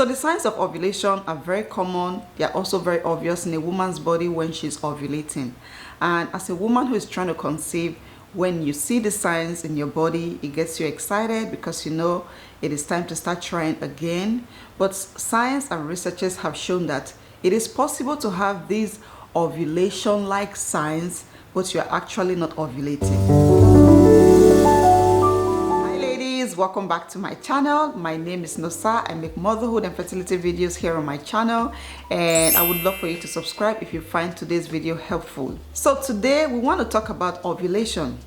So the signs of ovulation are very common. They are also very obvious in a woman's body when she's ovulating. And as a woman who is trying to conceive, when you see the signs in your body, it gets you excited because you know it is time to start trying again. But science and researchers have shown that it is possible to have these ovulation-like signs, but you are actually not ovulating. Welcome back to my channel. My name is Nosa. I make motherhood and fertility videos here on my channel, and I would love for you to subscribe if you find today's video helpful. So today we want to talk about ovulation.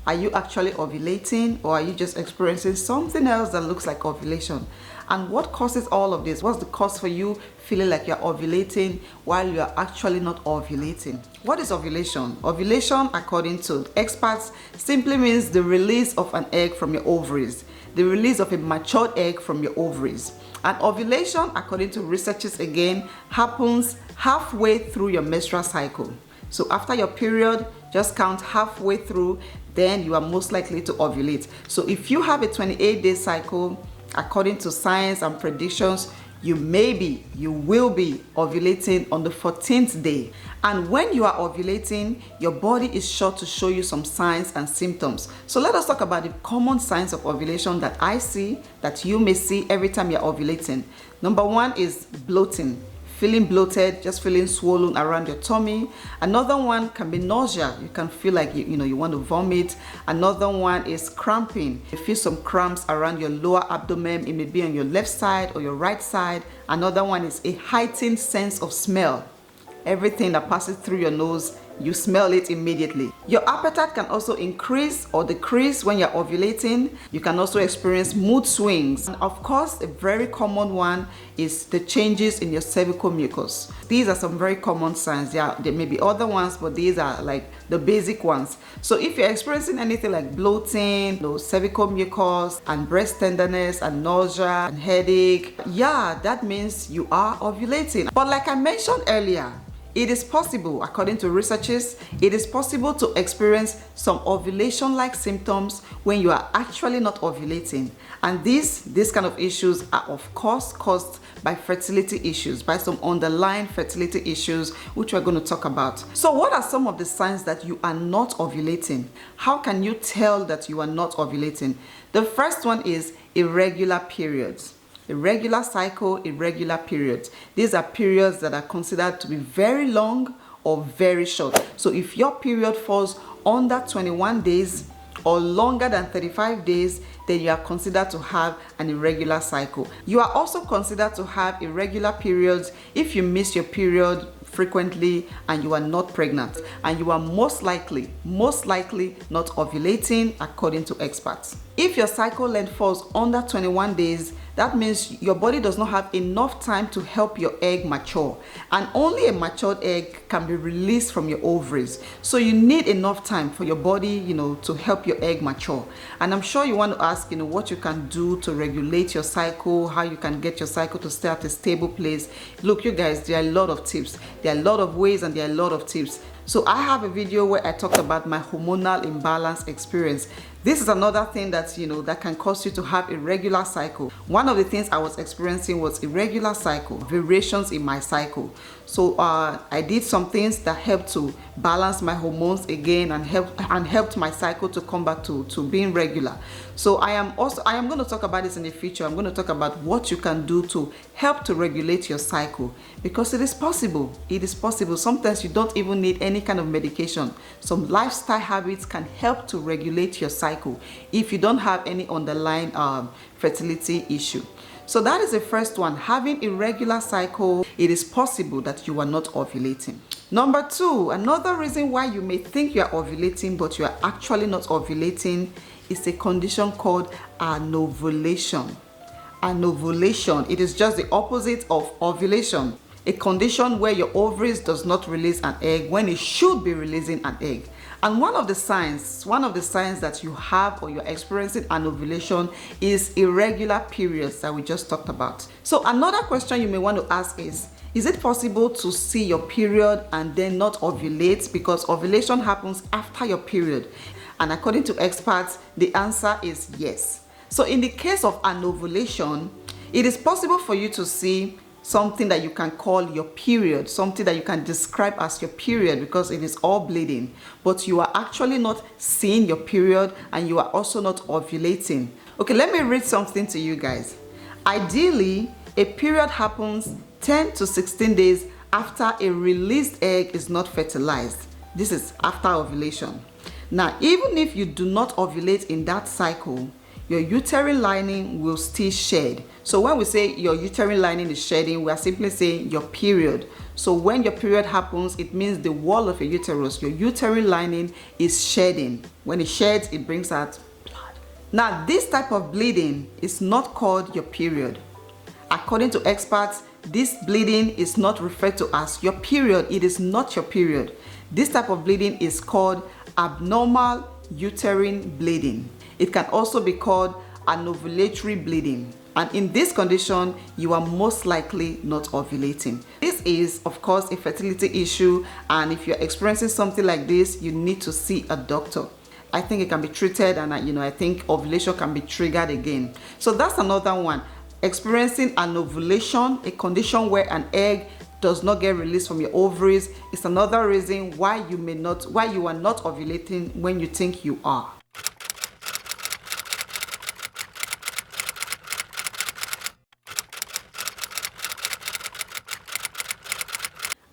Are you actually ovulating, or are you just experiencing something else that looks like ovulation? And what causes all of this? What's the cause for you feeling like you're ovulating while you're actually not ovulating? What is ovulation? Ovulation, according to experts, simply means the release of an egg from your ovaries, the release of a matured egg from your ovaries. And ovulation, according to researchers again, happens halfway through your menstrual cycle. So after your period, just count halfway through, then you are most likely to ovulate. So if you have a 28-day cycle, according to science and predictions, you will be ovulating on the 14th day. And when you are ovulating, your body is sure to show you some signs and symptoms. So let us talk about the common signs of ovulation that I see, that you may see every time you're ovulating. Number one is bloating. Feeling bloated, just feeling swollen around your tummy. Another one can be nausea. You can feel like you want to vomit. Another one is cramping. You feel some cramps around your lower abdomen. It may be on your left side or your right side. Another one is a heightened sense of smell. Everything that passes through your nose, you smell it immediately. Your appetite can also increase or decrease when you're ovulating. You can also experience mood swings. And of course, a very common one is the changes in your cervical mucus. These are some very common signs. There may be other ones, but these are like the basic ones. So if you're experiencing anything like bloating, cervical mucus, and breast tenderness, and nausea, and headache, yeah, that means you are ovulating. But like I mentioned earlier, it is possible, according to researchers, it is possible to experience some ovulation-like symptoms when you are actually not ovulating. And these kind of issues are of course caused by fertility issues, by some underlying fertility issues, which we're going to talk about. So what are some of the signs that you are not ovulating? How can you tell that you are not ovulating? The first one is irregular periods. Irregular cycle, irregular periods. These are periods that are considered to be very long or very short. So if your period falls under 21 days or longer than 35 days, then you are considered to have an irregular cycle. You are also considered to have irregular periods if you miss your period frequently and you are not pregnant, and you are most likely not ovulating, according to experts. If your cycle length falls under 21 days, that means your body does not have enough time to help your egg mature, and only a matured egg can be released from your ovaries. So you need enough time for your body, to help your egg mature. And I'm sure you want to ask, what you can do to regulate your cycle, how you can get your cycle to stay at a stable place. Look, you guys, there are a lot of tips. There are a lot of ways and there are a lot of tips. So I have a video where I talked about my hormonal imbalance experience. This is another thing that that can cause you to have irregular cycle. One of the things I was experiencing was irregular cycle, variations in my cycle. So I did some things that helped to balance my hormones again and helped my cycle to come back to being regular. So I am going to talk about this in the future. I'm going to talk about what you can do to help to regulate your cycle, because it is possible. It is possible. Sometimes you don't even need any kind of medication. Some lifestyle habits can help to regulate your cycle if you don't have any underlying fertility issue. So that is the first one. Having irregular cycle, it is possible that you are not ovulating. Number two, another reason why you may think you are ovulating but you are actually not ovulating is a condition called anovulation. Anovulation, it is just the opposite of ovulation. A condition where your ovaries does not release an egg when it should be releasing an egg. And one of the signs that you have or you're experiencing anovulation is irregular periods that we just talked about. So another question you may want to ask is it possible to see your period and then not ovulate? Because ovulation happens after your period. And according to experts, the answer is yes. So in the case of anovulation, It is possible for you to see something that you can call your period, something that you can describe as your period because it is all bleeding, but you are actually not seeing your period and you are also not ovulating. Okay, let me read something to you guys. Ideally, a period happens 10 to 16 days after a released egg is not fertilized. This is after ovulation. Now, even if you do not ovulate in that cycle, your uterine lining will still shed. So when we say your uterine lining is shedding, we are simply saying your period. So when your period happens, it means the wall of your uterus, your uterine lining is shedding. When it sheds, it brings out blood. Now, this type of bleeding is not called your period. According to experts, this bleeding is not referred to as your period. It is not your period. This type of bleeding is called abnormal uterine bleeding. It can also be called anovulatory bleeding. And in this condition, you are most likely not ovulating. This is, of course, a fertility issue. And if you're experiencing something like this, you need to see a doctor. I think it can be treated, and I think ovulation can be triggered again. So that's another one. Experiencing anovulation, a condition where an egg does not get released from your ovaries, is another reason why you are not ovulating when you think you are.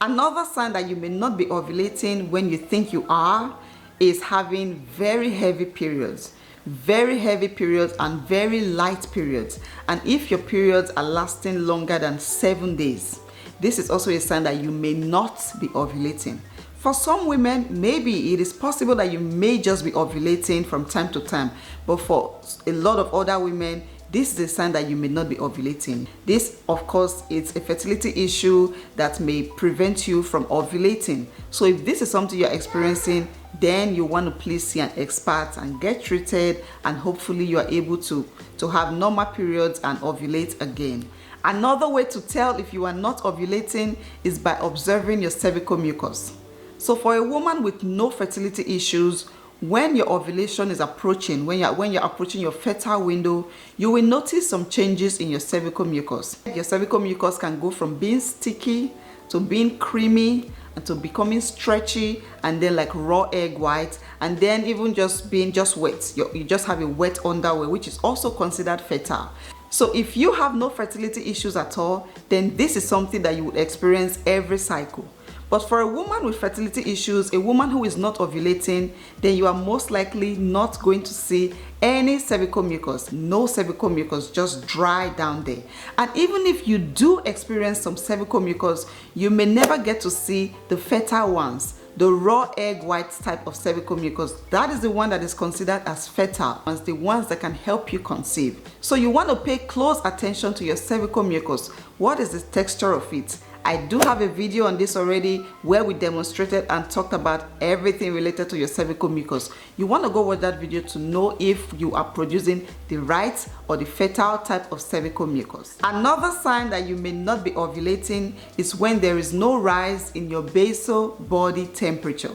Another sign that you may not be ovulating when you think you are is having very heavy periods. Very heavy periods and very light periods. And if your periods are lasting longer than 7 days, this is also a sign that you may not be ovulating. For some women, maybe it is possible that you may just be ovulating from time to time, but for a lot of other women, this is a sign that you may not be ovulating. This, of course, is a fertility issue that may prevent you from ovulating. So if this is something you're experiencing, then you want to please see an expert and get treated, and hopefully you are able to have normal periods and ovulate again. Another way to tell if you are not ovulating is by observing your cervical mucus. So for a woman with no fertility issues, when your ovulation is approaching, when you're approaching your fertile window, you will notice some changes in your cervical mucus. Your cervical mucus can go from being sticky to being creamy and to becoming stretchy, and then like raw egg white, and then even just being just wet. You just have a wet underwear, which is also considered fertile. So if you have no fertility issues at all, then this is something that you would experience every cycle. But for a woman with fertility issues, a woman who is not ovulating, then you are most likely not going to see any cervical mucus. No cervical mucus, just dry down there. And even if you do experience some cervical mucus, you may never get to see the fertile ones, the raw egg white type of cervical mucus. That is the one that is considered as fertile, as the ones that can help you conceive. So you want to pay close attention to your cervical mucus. What is the texture of it? I do have a video on this already where we demonstrated and talked about everything related to your cervical mucus. You want to go watch that video to know if you are producing the right or the fertile type of cervical mucus. Another sign that you may not be ovulating is when there is no rise in your basal body temperature.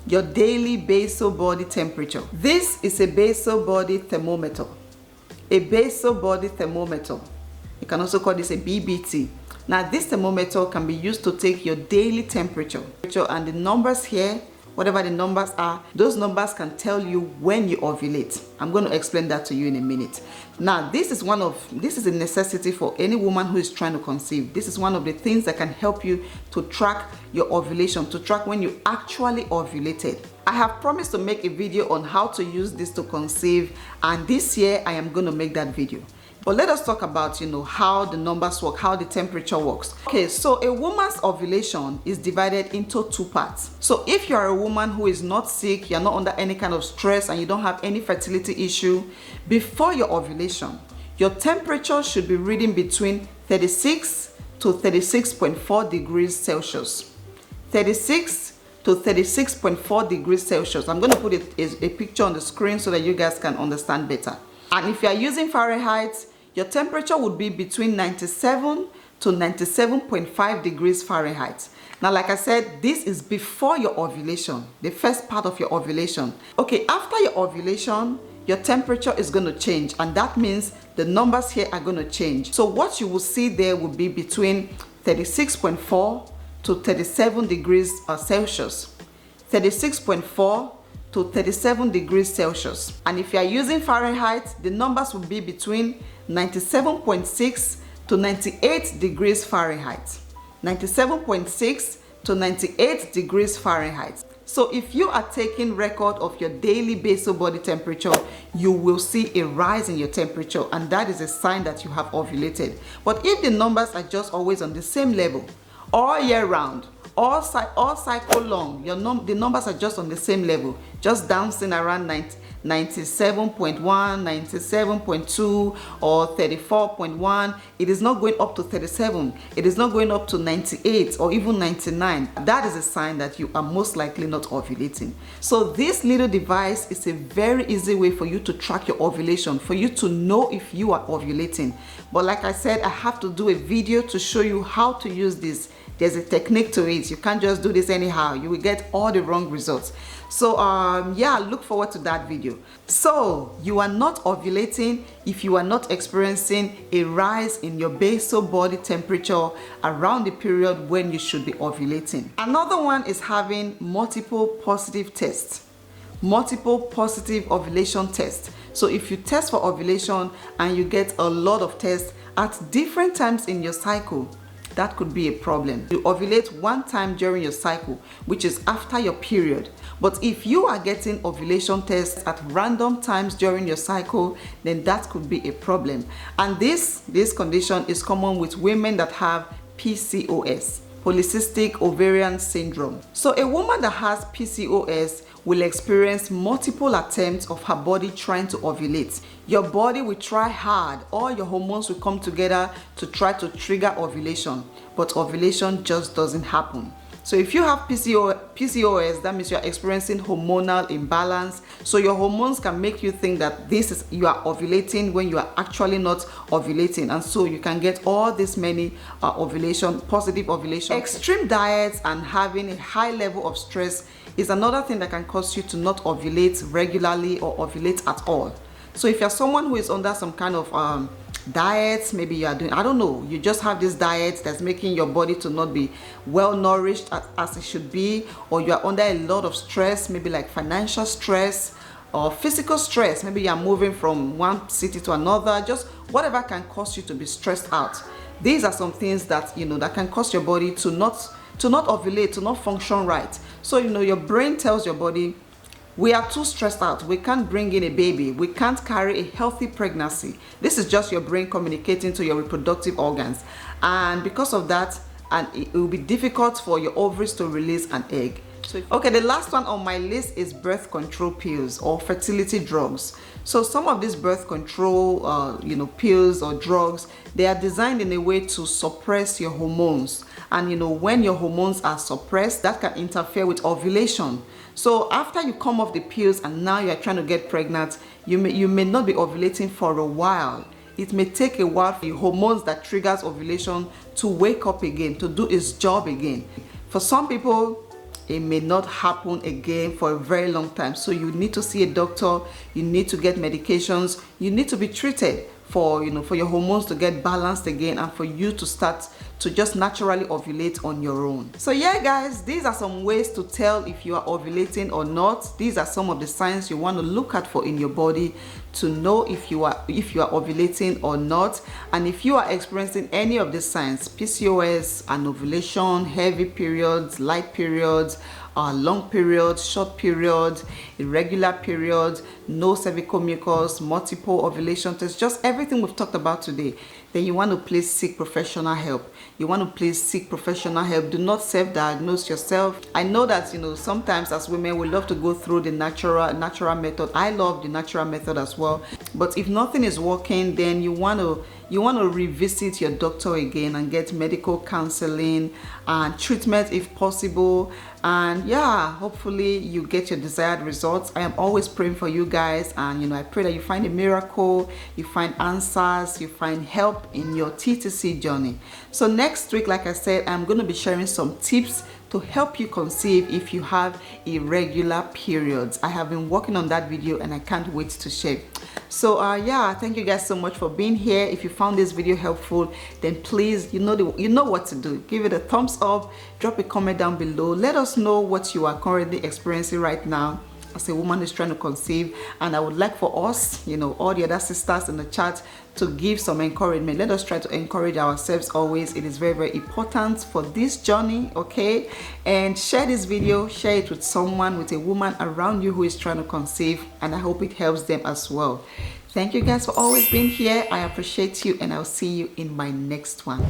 Your daily basal body temperature. This is a basal body thermometer. A basal body thermometer. You can also call this a BBT. Now, this thermometer can be used to take your daily temperature, and the numbers here, whatever the numbers are, those numbers can tell you when you ovulate. I'm going to explain that to you in a minute. Now, this is a necessity for any woman who is trying to conceive. This is one of the things that can help you to track your ovulation, to track when you actually ovulated. I have promised to make a video on how to use this to conceive, and this year I am going to make that video. But let us talk about, how the numbers work, how the temperature works. Okay, so a woman's ovulation is divided into 2 parts. So if you are a woman who is not sick, you're not under any kind of stress, and you don't have any fertility issue, before your ovulation, your temperature should be reading between 36 to 36.4 degrees Celsius. 36 to 36.4 degrees Celsius. I'm going to put a picture on the screen so that you guys can understand better. And if you are using Fahrenheit, your temperature would be between 97 to 97.5 degrees Fahrenheit. Now, like I said, this is before your ovulation, the first part of your ovulation. Okay, after your ovulation, your temperature is going to change, and that means the numbers here are going to change. So what you will see there will be between 36.4 to 37 degrees Celsius. 36.4 to 37 degrees Celsius. And if you are using Fahrenheit, the numbers will be between 97.6 to 98 degrees Fahrenheit. 97.6 to 98 degrees Fahrenheit. So if you are taking record of your daily basal body temperature, you will see a rise in your temperature, and that is a sign that you have ovulated. But if the numbers are just always on the same level all year round, all cycle long, the numbers are just on the same level, just dancing around 97.1, 97.2 or 34.1, it is not going up to 37, it is not going up to 98 or even 99. That is a sign that you are most likely not ovulating. So this little device is a very easy way for you to track your ovulation, for you to know if you are ovulating. But like I said, I have to do a video to show you how to use this. There's a technique to it. You can't just do this anyhow. You will get all the wrong results. So yeah, look forward to that video. So you are not ovulating if you are not experiencing a rise in your basal body temperature around the period when you should be ovulating. Another one is having multiple positive tests. Multiple positive ovulation tests. So if you test for ovulation and you get a lot of tests at different times in your cycle, that could be a problem. You ovulate one time during your cycle, which is after your period. But if you are getting ovulation tests at random times during your cycle, then that could be a problem. And this condition is common with women that have PCOS, polycystic ovarian syndrome. So a woman that has PCOS will experience multiple attempts of her body trying to ovulate. Your body will try hard, all your hormones will come together to try to trigger ovulation, but ovulation just doesn't happen. So if you have PCOS, that means you're experiencing hormonal imbalance. So your hormones can make you think that you are ovulating when you are actually not ovulating. And so you can get all this many positive ovulation. Extreme diets and having a high level of stress is another thing that can cause you to not ovulate regularly or ovulate at all. So if you're someone who is under some kind of diets, maybe you are doing, I don't know, you just have this diet that's making your body to not be well nourished as it should be, or you are under a lot of stress, maybe like financial stress or physical stress, maybe you are moving from one city to another, just whatever can cause you to be stressed out. These are some things that that can cause your body to not ovulate, to not function right. So your brain tells your body, we are too stressed out, we can't bring in a baby, we can't carry a healthy pregnancy. This is just your brain communicating to your reproductive organs, and because of that, it will be difficult for your ovaries to release an egg. Okay, the last one on my list is birth control pills or fertility drugs. So some of these birth control pills or drugs, they are designed in a way to suppress your hormones, and when your hormones are suppressed, that can interfere with ovulation. So after you come off the pills and now you are trying to get pregnant, you may not be ovulating for a while. It may take a while for the hormones that triggers ovulation to wake up again, to do its job again. For some people, it may not happen again for a very long time. So you need to see a doctor, you need to get medications, you need to be treated for your hormones to get balanced again, and for you to start to just naturally ovulate on your own. So yeah guys, these are some ways to tell if you are ovulating or not. These are some of the signs you want to look at for in your body to know if you are ovulating or not. And if you are experiencing any of these signs, PCOS, anovulation, heavy periods, light periods, long periods, short periods, irregular periods, no cervical mucus, multiple ovulation tests, just everything we've talked about today, then you want to please seek professional help. You want to please seek professional help. Do not self-diagnose yourself. I know that sometimes as women we love to go through the natural method. I love the natural method as well. But if nothing is working, then you want to revisit your doctor again and get medical counseling and treatment if possible. And yeah, hopefully you get your desired results. I am always praying for you guys, and I pray that you find a miracle, you find answers, you find help in your TTC journey. So next week, like I said, I'm going to be sharing some tips to help you conceive if you have irregular periods. I have been working on that video and I can't wait to share. So yeah, thank you guys so much for being here. If you found this video helpful, then please, you know what to do. Give it a thumbs up, drop a comment down below. Let us know what you are currently experiencing right now as a woman who's trying to conceive. And I would like for us, all the other sisters in the chat, to give some encouragement. Let us try to encourage ourselves always. It is very, very important for this journey, okay? And share this video, share it with someone, with a woman around you who is trying to conceive, and I hope it helps them as well. Thank you guys for always being here. I appreciate you, and I'll see you in my next one.